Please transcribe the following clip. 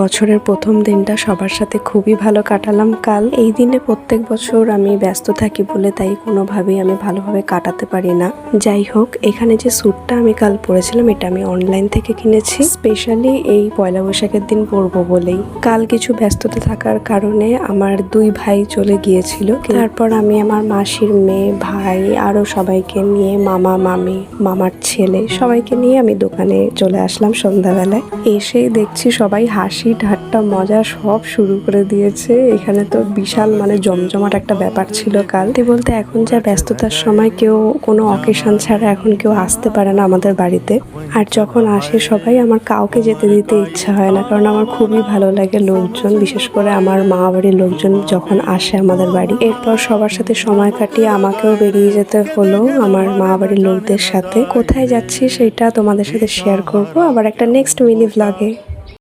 বছরের প্রথম দিনটা সবার সাথে খুবই ভালো কাটালাম কাল। এই দিনে প্রত্যেক বছর আমি ব্যস্ত থাকি বলে তাই কোনোভাবেই আমি ভালোভাবে কাটাতে পারি না। যাই হোক, এখানে যে স্যুটটা আমি কাল পরেছিলাম এটা আমি অনলাইন থেকে কিনেছি, স্পেশালি এই পয়লা বৈশাখের দিন পরবো বলেই। কাল কিছু ব্যস্ততা থাকার কারণে আমার 2 ভাই চলে গিয়েছিল। তারপর আমি আমার মাসির মেয়ে, ভাই আরো সবাইকে নিয়ে, মামা মামি, মামার ছেলে সবাইকে নিয়ে আমি দোকানে চলে আসলাম সন্ধ্যাবেলায়। এসেই দেখছি সবাই হাসি ঠাট্টা মজা সব শুরু করে দিয়েছে। এখানে তো বিশাল জমজমাট একটা ব্যাপার ছিল কাল। বলতে এখন যা ব্যস্ততার সময় কেউ কোনো অকেশন ছাড়া এখন কেউ আসতে পারে না আমাদের বাড়িতে। আর যখন আসে সবাই, আমার কাউকে যেতে দিতে ইচ্ছা হয় না, কারণ আমার খুবই ভালো লাগে লোকজন, বিশেষ করে আমার মা বাড়ির লোকজন যখন আসে আমাদের বাড়ি। এরপর সবার সাথে সময় কাটিয়ে আমাকেও বেরিয়ে যেতে হলো আমার মা বাড়ির লোকদের সাথে। কোথায় যাচ্ছি সেটা তোমাদের সাথে শেয়ার করব আবার একটা নেক্সট মিনি ভ্লগে।